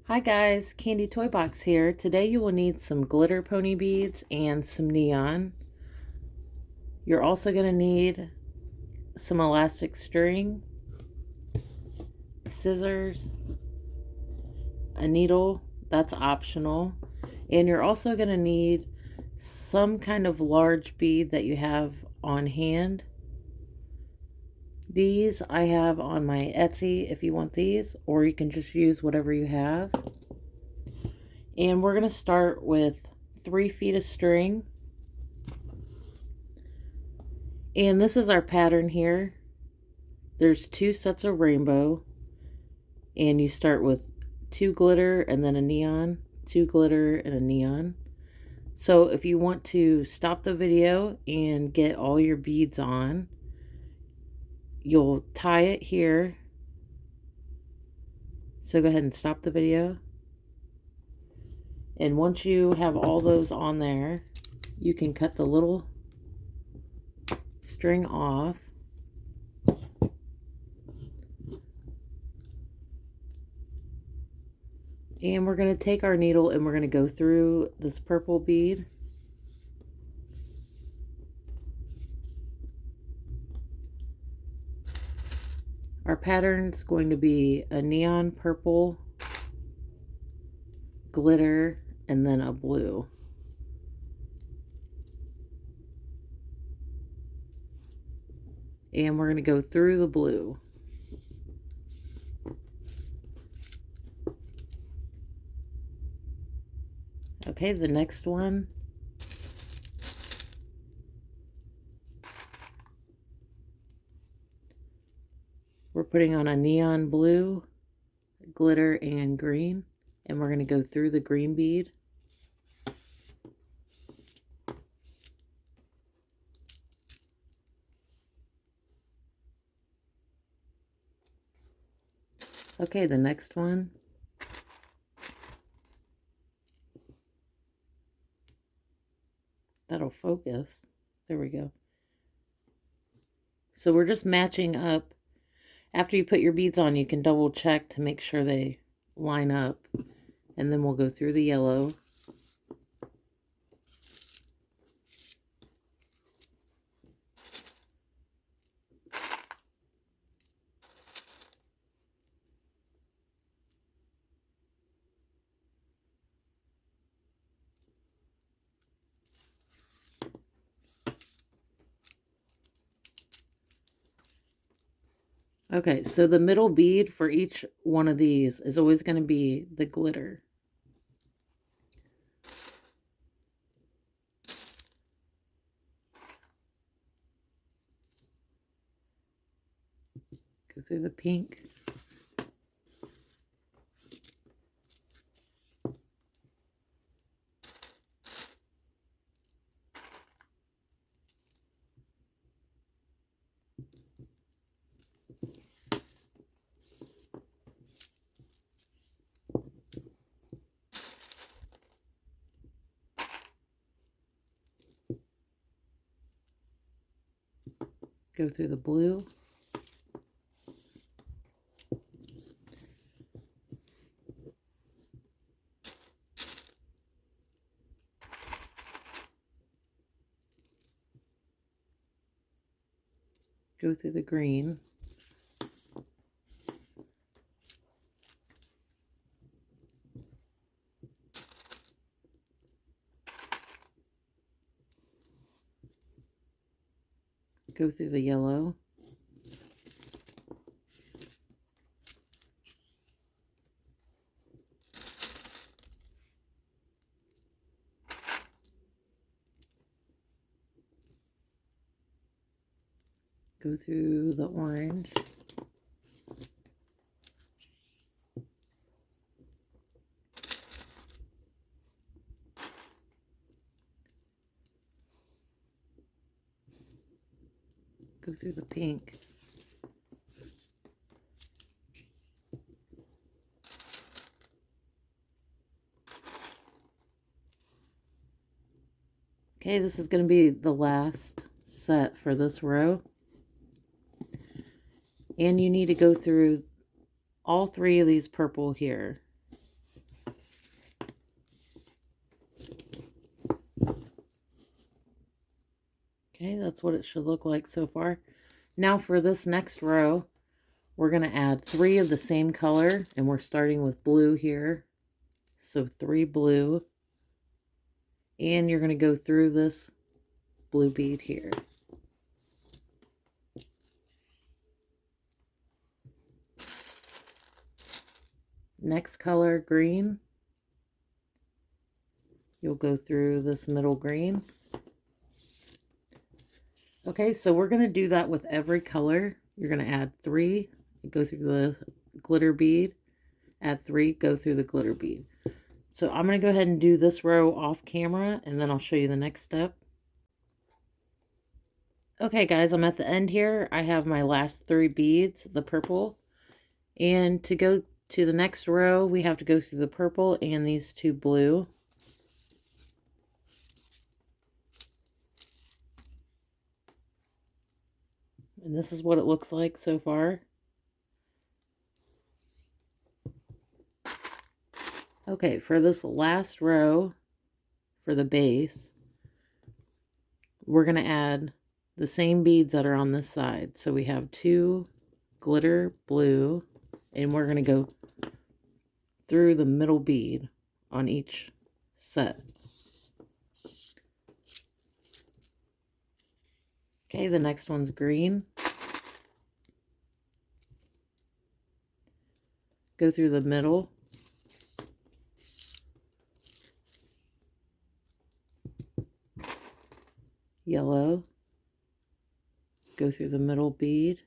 Hi guys, Candy Toy Box here. Today you will need some glitter pony beads and some neon. You're also going to need some elastic string, scissors, a needle, that's optional, and you're also going to need some kind of large bead that you have on hand. These I have on my Etsy if you want these, or you can just use whatever you have. And we're going to start with 3 feet of string. And this is our pattern here. There's 2 sets of rainbow. And you start with 2 glitter and then a neon, 2 glitter and a neon. So if you want to stop the video and get all your beads on, you'll tie it here. So go ahead and stop the video. And once you have all those on there, you can cut the little string off. And we're going to take our needle and we're going to go through this purple bead. Our pattern is going to be a neon purple, glitter, and then a blue. And we're going to go through the blue. Okay, the next one. We're putting on a neon blue, glitter, and green. And we're going to go through the green bead. Okay, the next one. That'll focus. There we go. So we're just matching up. After you put your beads on, you can double check to make sure they line up. And then we'll go through the yellow. Okay, so the middle bead for each one of these is always going to be the glitter. Go through the pink. Go through the blue. Go through the green. Go through the yellow. Go through the orange. Go through the pink. Okay, this is going to be the last set for this row. And you need to go through all 3 of these purple here. that's what it should look like so far. Now for this next row, we're going to add 3 of the same color, and we're starting with blue here. So 3 blue, and you're going to go through this blue bead here. Next color, green. You'll go through this middle green. Okay, so we're going to do that with every color. You're going to add 3, go through the glitter bead, add 3, go through the glitter bead. So I'm going to go ahead and do this row off camera, and then I'll show you the next step. Okay guys, I'm at the end here. I have my last 3 beads, the purple. And to go to the next row, we have to go through the purple and these 2 blue. And this is what it looks like so far. Okay, for this last row, for the base, we're going to add the same beads that are on this side. So we have 2 glitter blue, and we're going to go through the middle bead on each set. Okay, the next one's green. Go through the middle. Yellow. Go through the middle bead.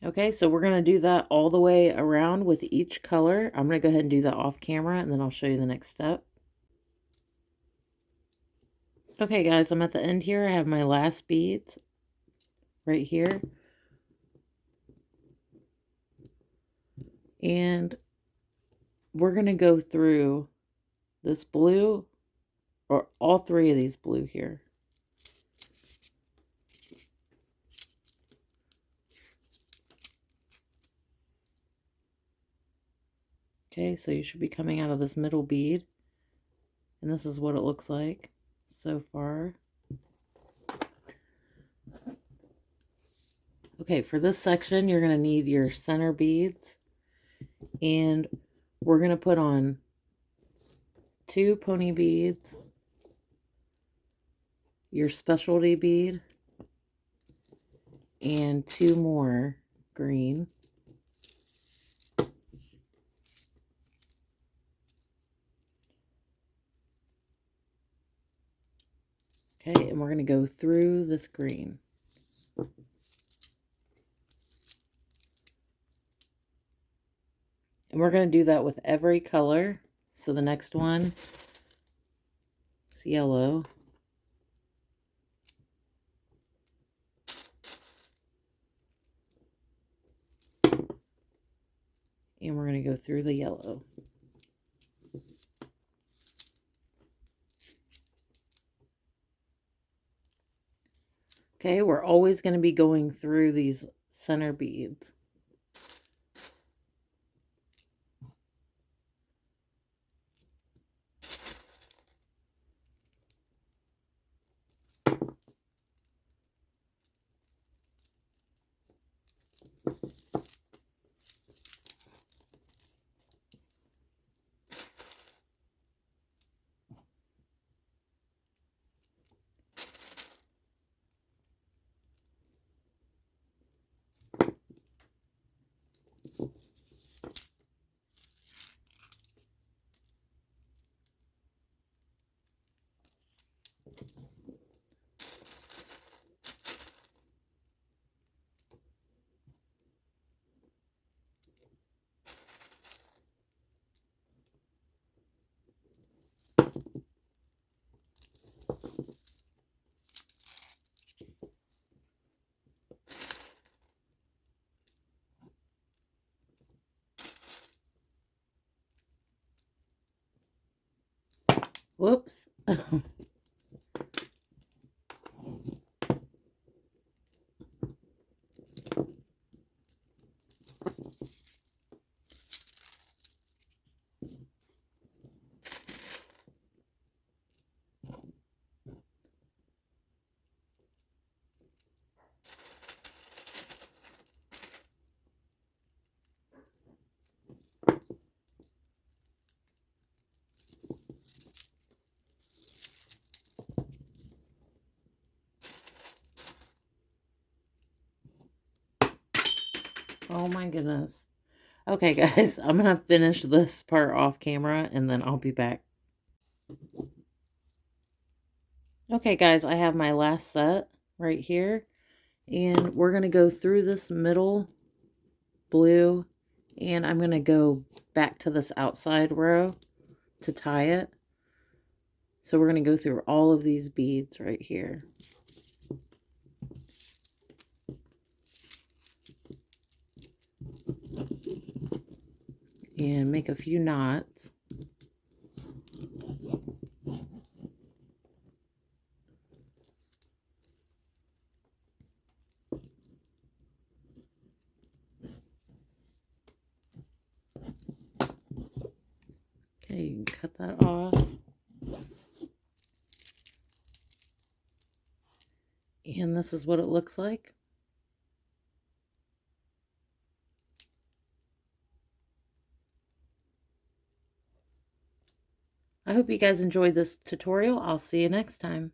Okay, so we're going to do that all the way around with each color. I'm going to go ahead and do that off camera, and then I'll show you the next step. Okay guys, I'm at the end here. I have my last beads right here. And we're going to go through this blue, or all 3 of these blue here. Okay, so you should be coming out of this middle bead. And this is what it looks like so far. Okay, for this section, you're going to need your center beads. And we're going to put on 2 pony beads, your specialty bead, and 2 more green. Okay, and we're going to go through this green. And we're going to do that with every color. So the next one is yellow. And we're going to go through the yellow. Okay, we're always going to be going through these center beads. Whoops. Oh my goodness. Okay, guys, I'm gonna finish this part off camera and then I'll be back. Okay, guys, I have my last set right here, and we're gonna go through this middle blue, and I'm gonna go back to this outside row to tie it. So we're gonna go through all of these beads right here. And make a few knots. Okay, you can cut that off. And this is what it looks like. I hope you guys enjoyed this tutorial. I'll see you next time.